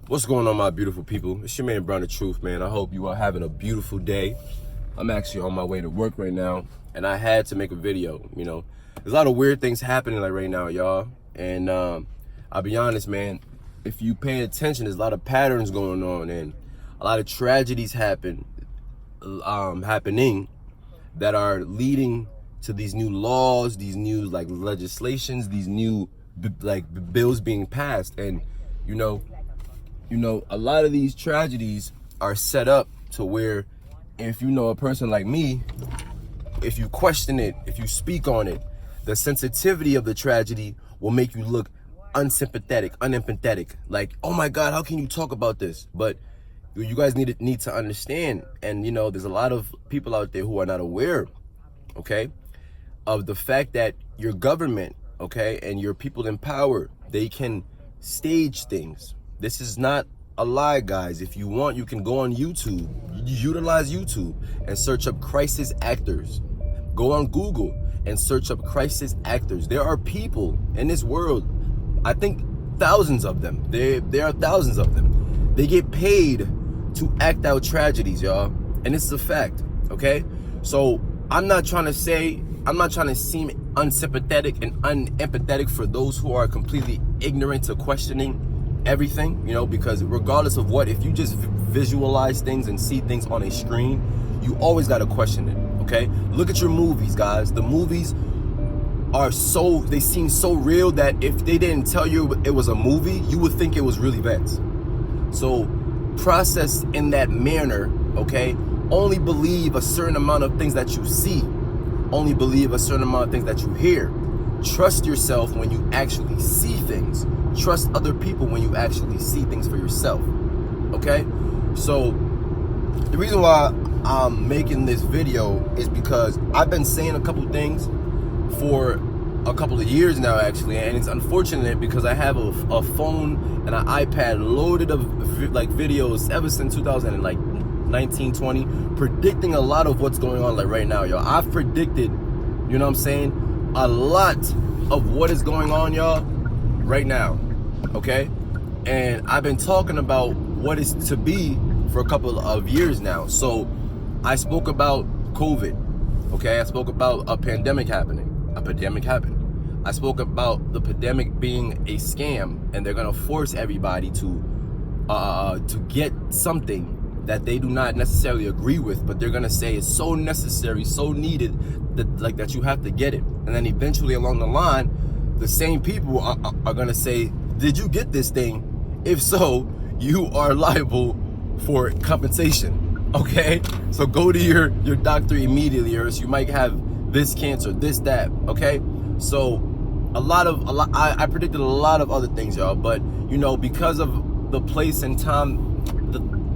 What's going on, my beautiful people? It's your man, Brown the Truth, man. I hope you are having a beautiful day. I'm actually on my way to work right now, and I had to make a video. You know, there's a lot of weird things happening like right now, y'all. And I'll be honest, man, if you pay attention, there's a lot of patterns going on, and a lot of tragedies happening that are leading to these new laws, these new legislations, these new bills being passed. And you know, a lot of these tragedies are set up to where, if you know a person like me, if you question it, if you speak on it, the sensitivity of the tragedy will make you look unsympathetic, unempathetic. Like, oh my God, how can you talk about this? But you guys need to understand, and you know, there's a lot of people out there who are not aware, okay, of the fact that your government, okay, and your people in power, they can stage things. This is not a lie, guys. If you want, you can go on YouTube, utilize YouTube and search up crisis actors. Go on Google and search up crisis actors. There are people in this world, I think thousands of them. There are thousands of them. They get paid to act out tragedies, y'all. And this is a fact, okay? So I'm not trying to seem unsympathetic and unempathetic for those who are completely ignorant to questioning everything, you know, because regardless of what, if you just visualize things and see things on a screen, you always got to question it, okay? Look at your movies, guys. The movies they seem so real that if they didn't tell you it was a movie, you would think it was real events. So process in that manner, okay? Only believe a certain amount of things that you see. Only believe a certain amount of things that you hear. Trust yourself when you actually see things. Trust other people when you actually see things for yourself, okay? So the reason why I'm making this video is because I've been saying a couple things for a couple of years now, actually, and it's unfortunate because I have a phone and an iPad loaded of videos ever since 2019, 20, predicting a lot of what's going on right now, y'all. I've predicted, you know what I'm saying, a lot of what is going on, y'all, right now, okay? And I've been talking about what is to be for a couple of years now. So I spoke about COVID, okay? I spoke about a pandemic happening. A pandemic happened. I spoke about the pandemic being a scam, and they're gonna force everybody to get something that they do not necessarily agree with, but they're gonna say it's so necessary, so needed that you have to get it. And then eventually along the line, the same people are gonna say, did you get this thing? If so, you are liable for compensation, okay? So go to your doctor immediately, or else you might have this cancer, this, that, okay? So I predicted a lot of other things, y'all, but you know, because of the place and time,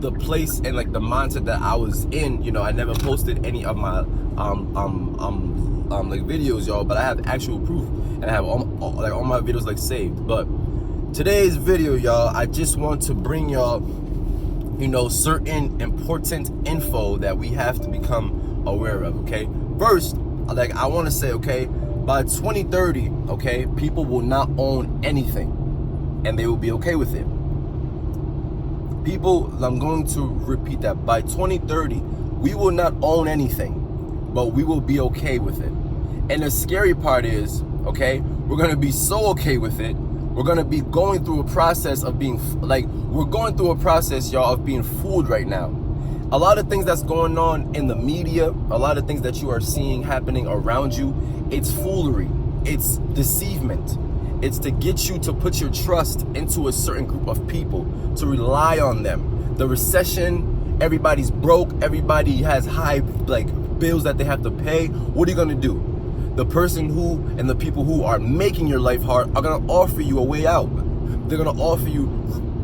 the place and the mindset that I was in, you know, I never posted any of my videos, y'all, but I have actual proof, and I have all my videos saved. But today's video, y'all, I just want to bring y'all, you know, certain important info that we have to become aware of, okay? First, I want to say, okay, by 2030, okay, people will not own anything, and they will be okay with it. People, I'm going to repeat that. By 2030, we will not own anything, but we will be okay with it. And the scary part is, okay, we're going to be so okay with it. We're going to be going through a process of being, we're going through a process, y'all, of being fooled right now. A lot of things that's going on in the media, a lot of things that you are seeing happening around you, it's foolery, it's deceivement. It's to get you to put your trust into a certain group of people, to rely on them. The recession, everybody's broke, everybody has high bills that they have to pay. What are you gonna do? The person who and the people who are making your life hard are gonna offer you a way out. They're gonna offer you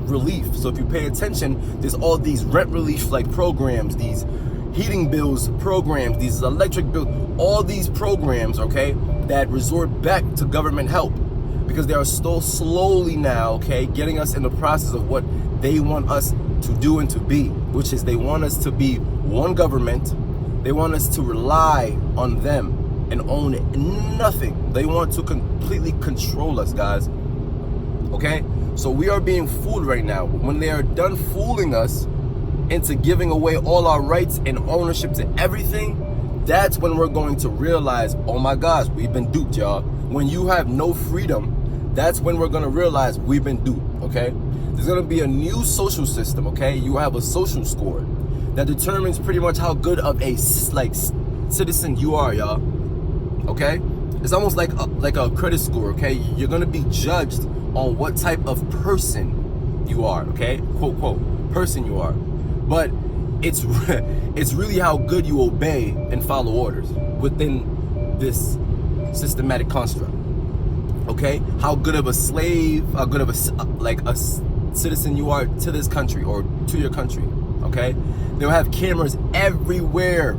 relief. So if you pay attention, there's all these rent relief programs, these heating bills programs, these electric bills, all these programs, okay, that resort back to government help, because they are still slowly now, okay, getting us in the process of what they want us to do and to be, which is they want us to be one government. They want us to rely on them and own nothing. They want to completely control us, guys. Okay? So we are being fooled right now. When they are done fooling us into giving away all our rights and ownership to everything, that's when we're going to realize, oh my gosh, we've been duped, y'all. When you have no freedom, that's when we're gonna realize we've been duped, okay? There's gonna be a new social system, okay? You have a social score that determines pretty much how good of a citizen you are, y'all, okay? It's almost like a credit score, okay? You're gonna be judged on what type of person you are, okay? Quote, quote, person you are. But it's really how good you obey and follow orders within this systematic construct, okay? How good of a slave, how good of a citizen you are to this country or to your country, okay? They'll have cameras everywhere.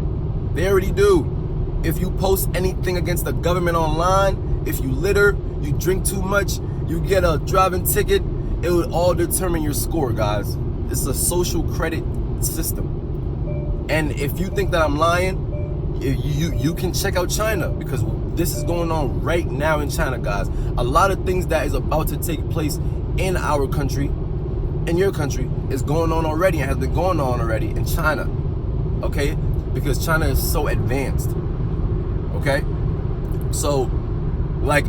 They already do. If you post anything against the government online, if you litter, you drink too much, you get a driving ticket, it would all determine your score, guys. It's a social credit system. And if you think that I'm lying, you can check out China, because this is going on right now in China, guys. A lot of things that is about to take place in our country, in your country, is going on already and has been going on already in China, okay? Because China is so advanced, okay? So, like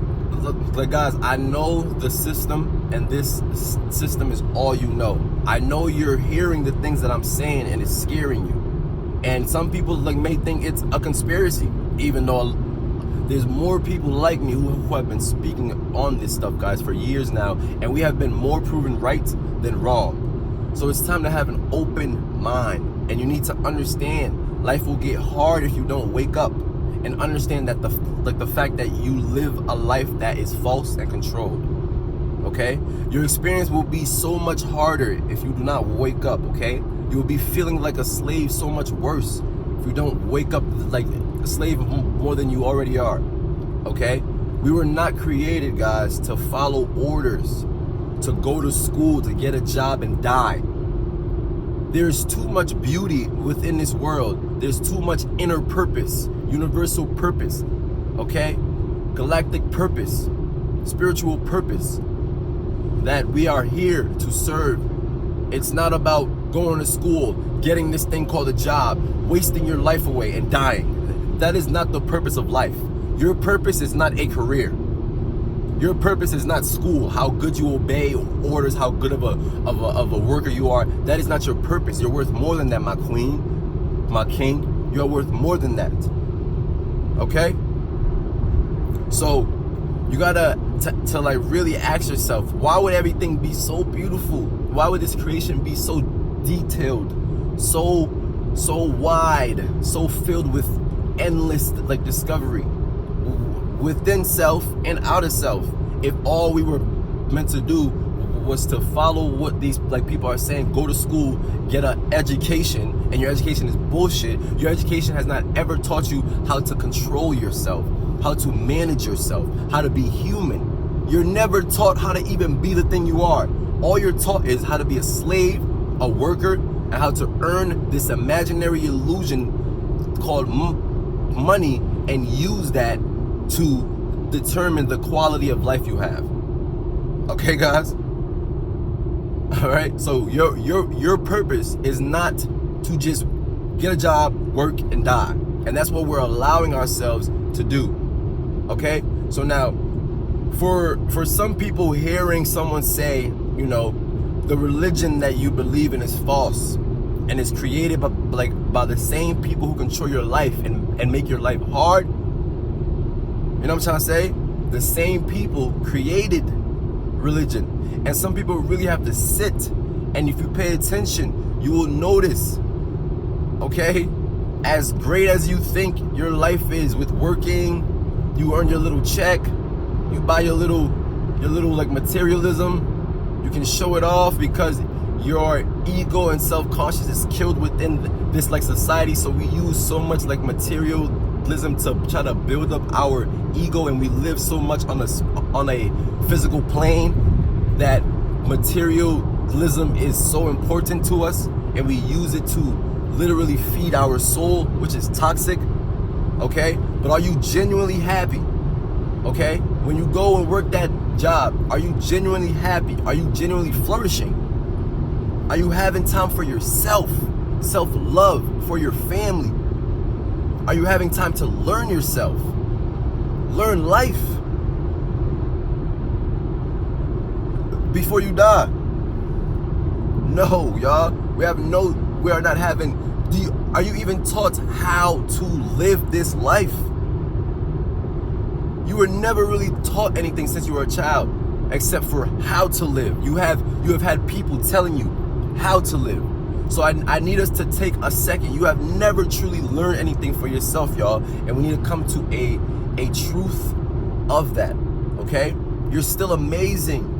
guys, I know the system, and this system is all you know. I know you're hearing the things that I'm saying and it's scaring you. And some people may think it's a conspiracy, even though there's more people like me who have been speaking on this stuff, guys, for years now, and we have been more proven right than wrong. So it's time to have an open mind, and you need to understand life will get hard if you don't wake up and understand that the fact that you live a life that is false and controlled, okay? Your experience will be so much harder if you do not wake up, okay? You will be feeling like a slave so much worse if you don't wake up like a slave more than you already are, okay? We were not created, guys, to follow orders, to go to school, to get a job and die. There's too much beauty within this world. There's too much inner purpose, universal purpose, okay? Galactic purpose, spiritual purpose that we are here to serve. It's not about going to school, getting this thing called a job, wasting your life away and dying. That is not the purpose of life. Your purpose is not a career. Your purpose is not school, how good you obey orders, how good of a worker you are. That is not your purpose. You're worth more than that, my queen, my king. You're worth more than that. Okay? So you gotta to like really ask yourself, why would everything be so beautiful? Why would this creation be so detailed, so wide, so filled with endless like discovery within self and out of self, if all we were meant to do was to follow what these like people are saying? Go to school, get an education, and your education is bullshit. Your education has not ever taught you how to control yourself, how to manage yourself, how to be human. You're never taught how to even be the thing you are. All you're taught is how to be a slave, a worker, and how to earn this imaginary illusion called money and use that to determine the quality of life you have. Okay, guys? All right, so your purpose is not to just get a job, work, and die. And that's what we're allowing ourselves to do. Okay? So now, for some people, hearing someone say, you know, the religion that you believe in is false and is created by the same people who control your life and make your life hard. You know what I'm trying to say? The same people created religion. And some people really have to sit, and if you pay attention, you will notice, okay, as great as you think your life is with working, you earn your little check, you buy your little like materialism, you can show it off because your ego and self-conscious is killed within this like society. So we use so much like materialism to try to build up our ego, and we live so much on a physical plane that materialism is so important to us, and we use it to literally feed our soul, which is toxic. Okay, but are you genuinely happy? Okay, when you go and work that job? Are you genuinely happy? Are you genuinely flourishing? Are you having time for yourself? Self-love, for your family? Are you having time to learn yourself? Learn life before you die? No, y'all. We are not having, are you even taught how to live this life? You were never really taught anything since you were a child, except for how to live. You have had people telling you how to live. So I need us to take a second. You have never truly learned anything for yourself, y'all. And we need to come to a truth of that, okay? You're still amazing.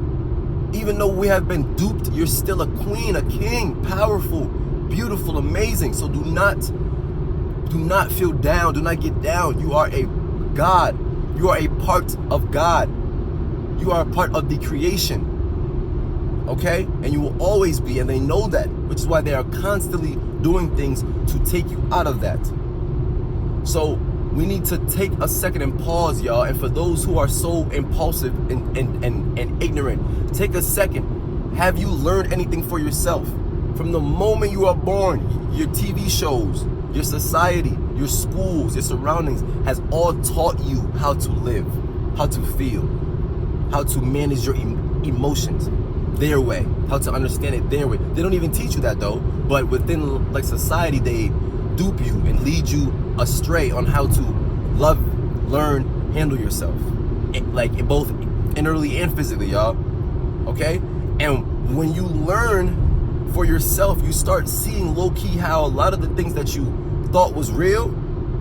Even though we have been duped, you're still a queen, a king, powerful, beautiful, amazing. So do not feel down. Do not get down. You are a God. You are a part of God. You are a part of the creation. Okay? And you will always be, and they know that, which is why they are constantly doing things to take you out of that. So we need to take a second and pause, y'all. And for those who are so impulsive and ignorant, take a second. Have you learned anything for yourself? From the moment you are born, your TV shows, your society, your schools, your surroundings has all taught you how to live, how to feel, how to manage your emotions their way, how to understand it their way. They don't even teach you that though, but within like society, they dupe you and lead you astray on how to love, learn, handle yourself, like both innerly and physically, y'all. Okay? And when you learn for yourself, you start seeing low-key how a lot of the things that you thought was real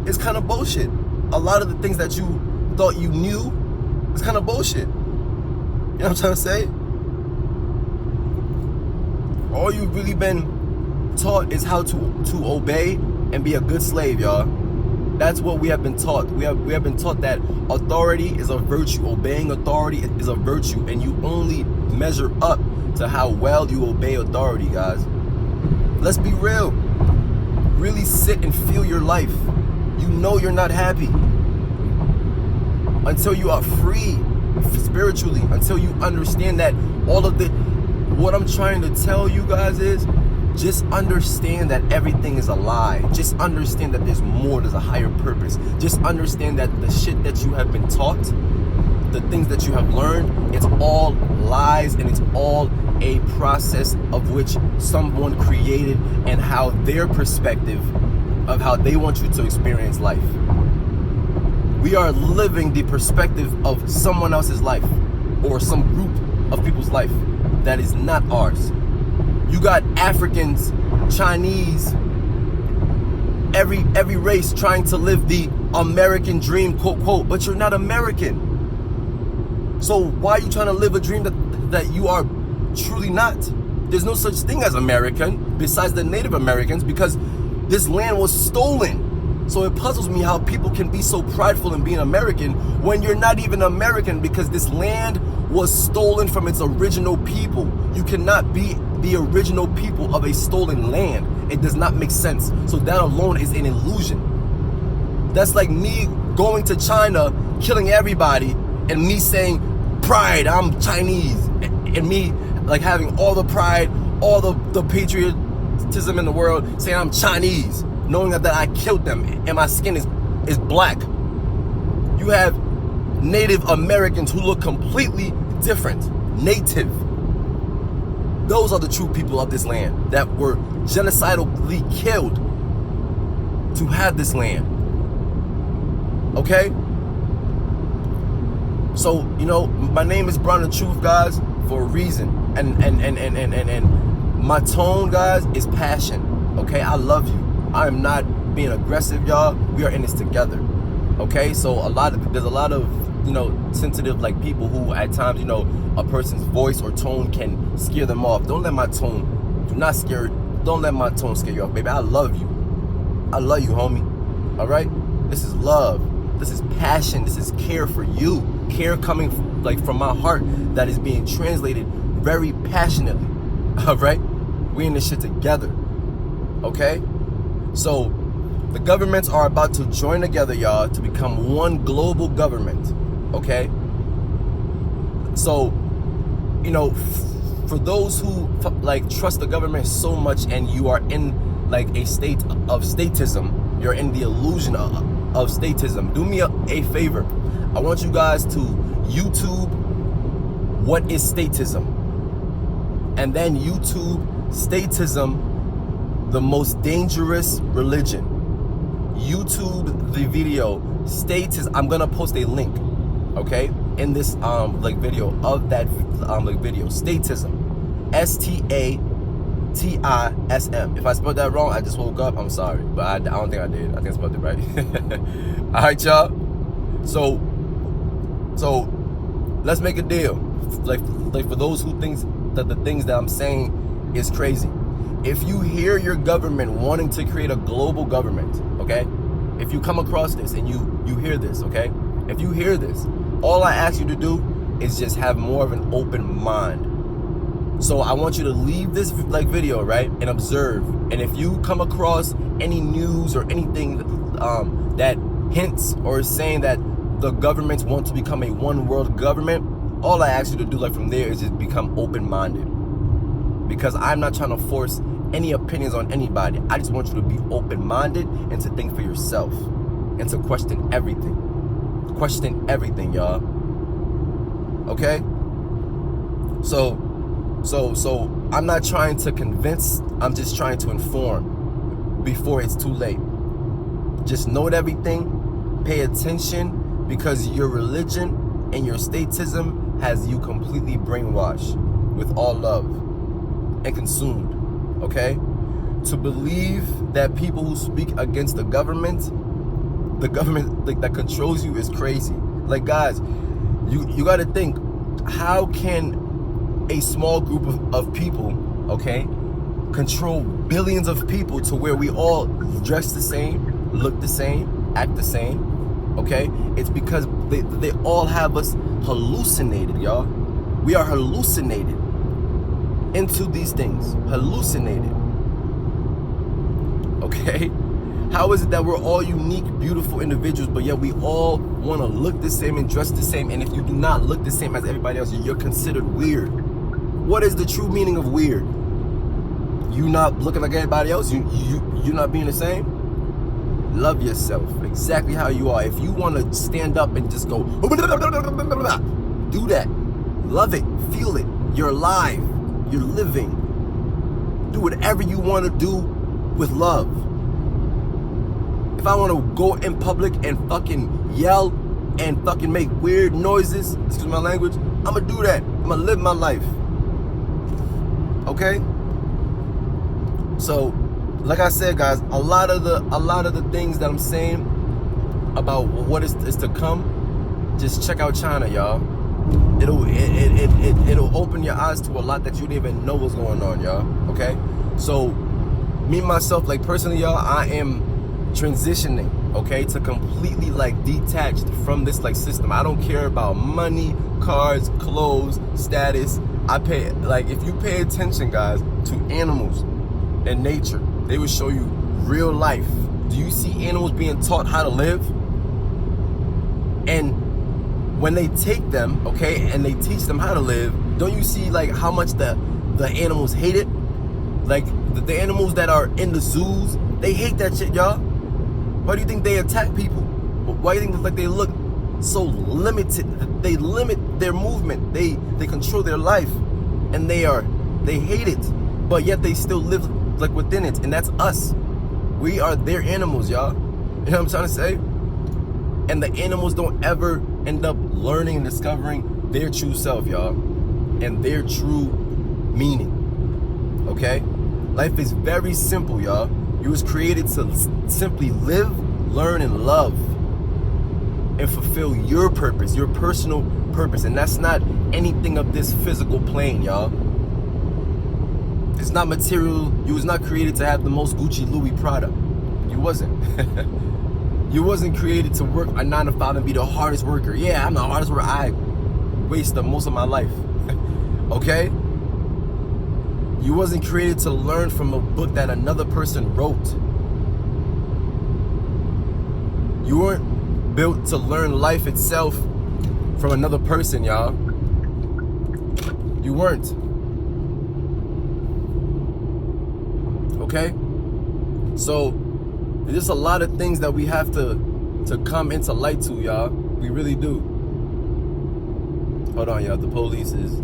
is kind of bullshit. A lot of the things that you thought you knew is kind of bullshit. You know what I'm trying to say? All you've really been taught is how to obey and be a good slave, y'all. That's what we have been taught. We have been taught that authority is a virtue. Obeying authority is a virtue, and you only measure up to how well you obey authority, guys. Let's be real. Really sit and feel your life. You know you're not happy until you are free spiritually, until you understand that all of what I'm trying to tell you guys is just understand that everything is a lie. Just understand that there's more, there's a higher purpose. Just understand that the shit that you have been taught, the things that you have learned, it's all lies, and it's all a process of which someone created and how their perspective of how they want you to experience life. We are living the perspective of someone else's life or some group of people's life that is not ours. You got Africans, Chinese, every race trying to live the American dream, quote, quote, but you're not American. So why are you trying to live a dream that you are truly not? There's no such thing as American besides the Native Americans, because this land was stolen. So it puzzles me how people can be so prideful in being American when you're not even American, because this land was stolen from its original people. You cannot be the original people of a stolen land. It does not make sense. So that alone is an illusion. That's like me going to China, killing everybody, and me saying, pride, I'm Chinese. And me like having all the pride, all the patriotism in the world, saying I'm Chinese, knowing that I killed them and my skin is black. You have Native Americans who look completely different. Native. Those are the true people of this land that were genocidally killed to have this land. Okay? So, you know, my name is Brown the Truth, guys, for a reason. And my tone, guys, is passion. Okay? I love you. I am not being aggressive, y'all. We are in this together. Okay? So there's a lot of, you know, sensitive like people who at times, you know, a person's voice or tone can scare them off. Don't let my tone scare you off, baby. I love you. I love you, homie. All right? This is love. This is passion. This is care for you. Care coming from my heart that is being translated very passionately. All right? We in this shit together. Okay? So the governments are about to join together, y'all, to become one global government. Okay? So, you know, for those who like trust the government so much and you are in like a state of statism, you're in the illusion of statism, do me a favor. I want you guys to YouTube what is statism, and then YouTube statism, the most dangerous religion. YouTube the video statism. I'm gonna post a link, okay, in this like video of that like video. Statism, STATISM. If I spelled that wrong, I just woke up. I'm sorry, but I don't think I did. I think I spelled it right. All right, y'all. So let's make a deal. Like for those who thinks that the things that I'm saying is crazy. If you hear your government wanting to create a global government, okay? If you come across this and you hear this, okay? If you hear this, all I ask you to do is just have more of an open mind. So I want you to leave this like video, right, and observe. And if you come across any news or anything that hints or is saying that the governments want to become a one world government, all I ask you to do like from there is just become open-minded. Because I'm not trying to force any opinions on anybody. I just want you to be open-minded and to think for yourself and to question everything. Question everything, y'all. Okay? So I'm not trying to convince, I'm just trying to inform before it's too late. Just note everything, pay attention, because your religion and your statism has you completely brainwashed with all love and consumed, okay? To believe that people who speak against the government like, that controls you is crazy. Like, guys, you got to think, how can a small group of people, okay, control billions of people to where we all dress the same, look the same, act the same, okay? It's because they all have us hallucinated, y'all. We are hallucinated into these things, hallucinated, okay? How is it that we're all unique, beautiful individuals, but yet we all want to look the same and dress the same, and if you do not look the same as everybody else, you're considered weird? What is the true meaning of weird? You not looking like everybody else? You not being the same? Love yourself exactly how you are. If you want to stand up and just go, do that. Love it, feel it. You're alive. You're living. Do whatever you want to do with love. If I want to go in public and fucking yell and fucking make weird noises, excuse my language, I'm gonna do that. I'm gonna live my life. Okay? So, like I said, guys, a lot of the things that I'm saying about what is to come, just check out China, y'all. It'll open your eyes to a lot that you didn't even know was going on, y'all. Okay? So, me myself, like personally, y'all, I am transitioning, okay, to completely like detached from this like system. I don't care about money, cars, clothes, status. I pay, like, if you pay attention, guys, to animals and nature, they will show you real life. Do you see animals being taught how to live? And when they take them, okay, and they teach them how to live, don't you see like how much the animals hate it? Like the animals that are in the zoos, they hate that shit, y'all. Why do you think they attack people? Why do you think like they look so limited? They limit their movement. They control their life, and they hate it, but yet they still live like within it, and that's us. We are their animals, y'all. You know what I'm trying to say? And the animals don't ever end up learning and discovering their true self, y'all, and their true meaning. Okay? Life is very simple, y'all. You was created to simply live, learn, and love, and fulfill your purpose, your personal purpose. And that's not anything of this physical plane, y'all. It's not material. You was not created to have the most Gucci, Louis, Prada. You wasn't. You wasn't created to work a 9 to 5 and be the hardest worker. Yeah, I'm the hardest worker. I waste most of my life. Okay? You wasn't created to learn from a book that another person wrote. You weren't built to learn life itself from another person, y'all. You weren't. Okay? So there's just a lot of things that we have to come into light to, y'all. We really do. Hold on, y'all. The police is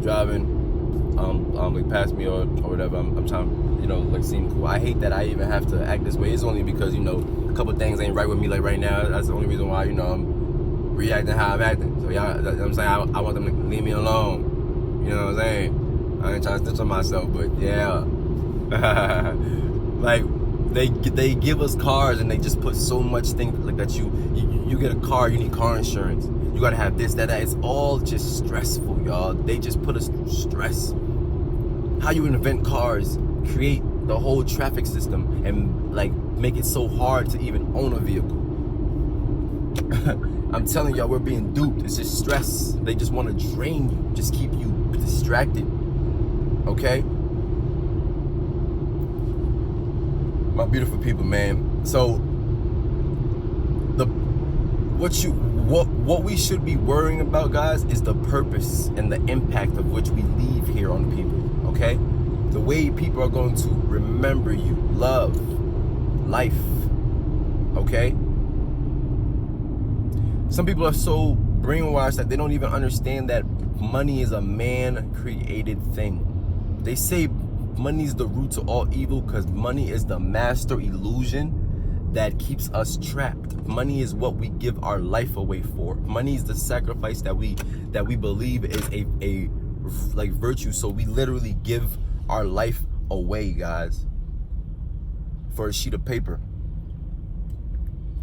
driving like past me or whatever. I'm trying, like seem cool. I hate that I even have to act this way. It's only because, a couple things ain't right with me like right now. That's the only reason why, I'm reacting how I'm acting. So y'all, you know what I'm saying? I want them to leave me alone. You know what I'm saying? I ain't trying to stitch on myself, but yeah. Like they give us cars and they just put so much things like that. You get a car, you need car insurance. You gotta have this, that. It's all just stressful, y'all. They just put us through stress. How you invent cars, create the whole traffic system, and like make it so hard to even own a vehicle. I'm telling y'all, we're being duped. It's just stress. They just want to drain you, just keep you distracted. Okay? My beautiful people, man. So what we should be worrying about, guys, is the purpose and the impact of which we leave here on people. Okay? The way people are going to remember you, love, life. Okay? Some people are so brainwashed that they don't even understand that money is a man-created thing. They say money is the root to all evil because money is the master illusion that keeps us trapped. Money is what we give our life away for. Money is the sacrifice that we believe is a like virtue. So we literally give our life away, guys, for a sheet of paper.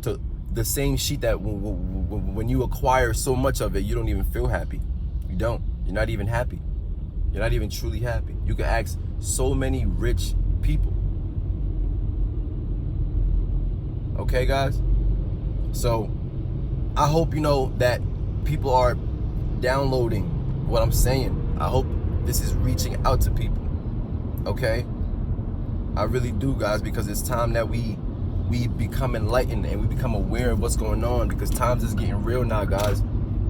To the same sheet that when you acquire so much of it, you don't even feel happy. You don't. You're not even happy. You're not even truly happy. You can ask so many rich people. Okay, guys? So I hope that people are downloading what I'm saying. I hope this is reaching out to people. Okay? I really do, guys, because it's time that we become enlightened and we become aware of what's going on, because times is getting real now, guys.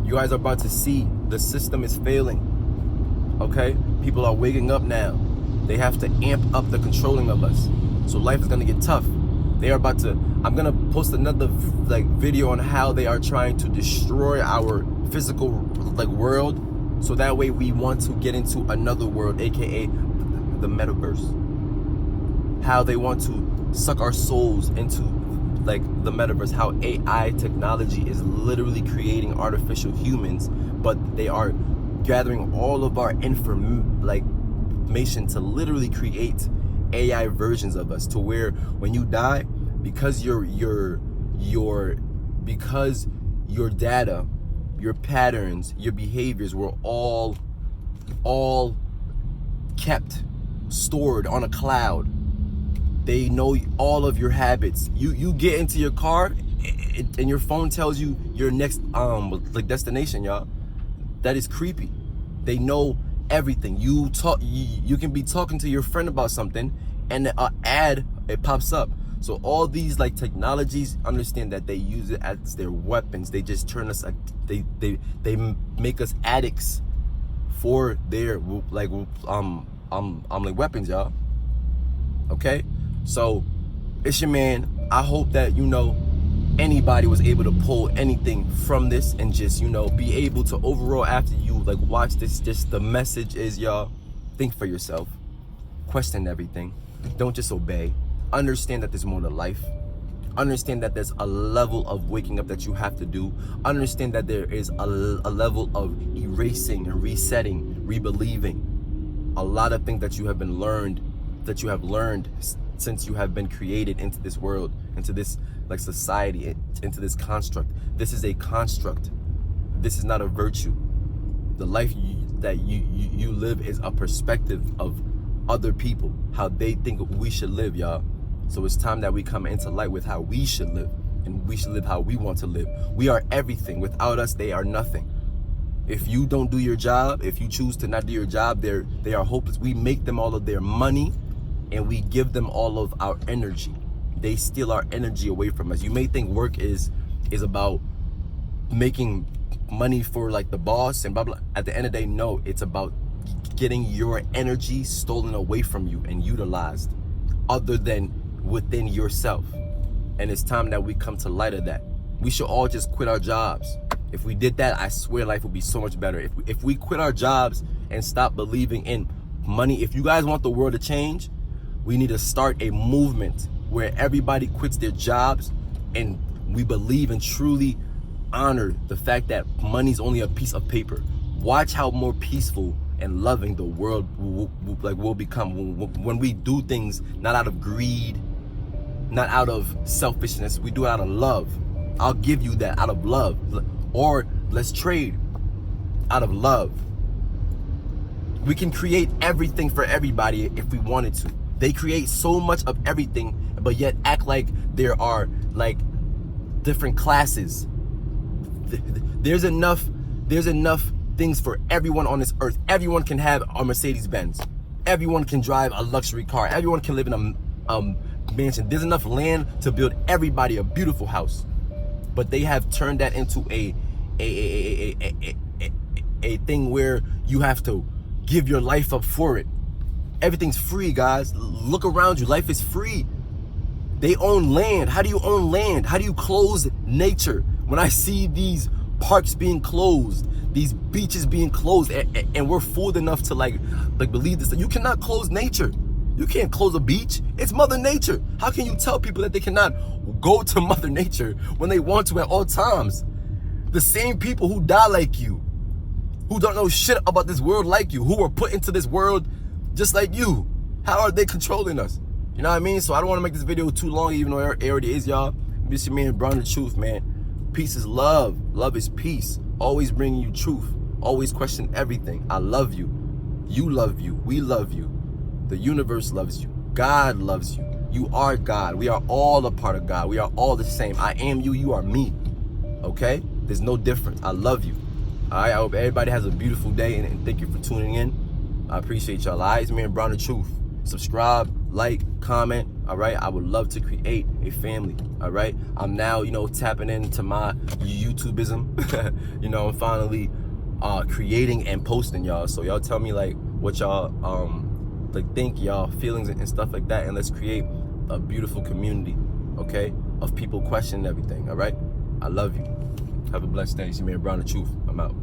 You guys are about to see the system is failing. Okay? People are waking up now. They have to amp up the controlling of us. So life is gonna get tough. They are about to, I'm gonna post another video on how they are trying to destroy our physical world, so that way we want to get into another world, aka the metaverse. How they want to suck our souls into the metaverse, how AI technology is literally creating artificial humans, but they are gathering all of our information to literally create AI versions of us, to where when you die, because your data, your patterns, your behaviors were all kept, stored on a cloud. They know all of your habits. You get into your car and your phone tells you your next destination, y'all. That is creepy. They know everything. You can be talking to your friend about something and an ad, it pops up. So all these technologies, understand that they use it as their weapons. They just turn us they make us addicts for their weapons, y'all. Okay? So it's your man. I hope that anybody was able to pull anything from this and just be able to overall, after you watch this, just the message is, y'all, think for yourself, question everything, don't just obey. Understand that there's more to life. Understand that there's a level of waking up that you have to do. Understand that there is a level of erasing and resetting, rebelieving a lot of things that you have learned since you have been created into this world, into this society, into this construct. This is a construct. This is not a virtue. The life that you live is a perspective of other people, how they think we should live, y'all. So it's time that we come into light with how we should live, and we should live how we want to live. We are everything. Without us, they are nothing. If you don't do your job, if you choose to not do your job, they are hopeless. We make them all of their money, and we give them all of our energy. They steal our energy away from us. You may think work is about making money for the boss and blah blah. At the end of the day, no, it's about getting your energy stolen away from you and utilized other than within yourself. And it's time that we come to light of that. We should all just quit our jobs. If we did that, I swear life would be so much better. If we quit our jobs and stop believing in money, if you guys want the world to change, we need to start a movement where everybody quits their jobs and we believe and truly honor the fact that money's only a piece of paper. Watch how more peaceful and loving the world will become when we do things not out of greed, not out of selfishness. We do it out of love. I'll give you that out of love. Or let's trade out of love. We can create everything for everybody if we wanted to. They create so much of everything, but yet act like there are like different classes. There's enough things for everyone on this earth. Everyone can have a Mercedes-Benz. Everyone can drive a luxury car. Everyone can live in a mansion. There's enough land to build everybody a beautiful house. But they have turned that into a thing where you have to give your life up for it. Everything's free, guys. Look around you. Life is free. They own land. How do you own land? How do you close nature? When I see these parks being closed, these beaches being closed, and we're fooled enough to like believe this, that you cannot close nature. You can't close a beach. It's Mother Nature. How can you tell people that they cannot go to Mother Nature when they want to at all times? The same people who die like you, who don't know shit about this world like you, who were put into this world just like you. How are they controlling us? You know what I mean? So I don't want to make this video too long, even though it already is, y'all. This is me and Brown the Truth, man. Peace is love. Love is peace. Always bringing you truth. Always question everything. I love you. You love you. We love you. The universe loves you. God loves you. You are God. We are all a part of God. We are all the same. I am you. You are me. Okay? There's no difference. I love you. All right? I hope everybody has a beautiful day, and thank you for tuning in. I appreciate y'all. All right? It's me and Brown the Truth. Subscribe, like, comment. All right? I would love to create a family. All right? I'm now, tapping into my YouTubeism. I'm finally creating and posting, y'all. So y'all tell me like what y'all think, y'all feelings and stuff like that, and let's create a beautiful community, okay, of people questioning everything. All right? I love you. Have a blessed day. See me and Brown the Truth. I'm out.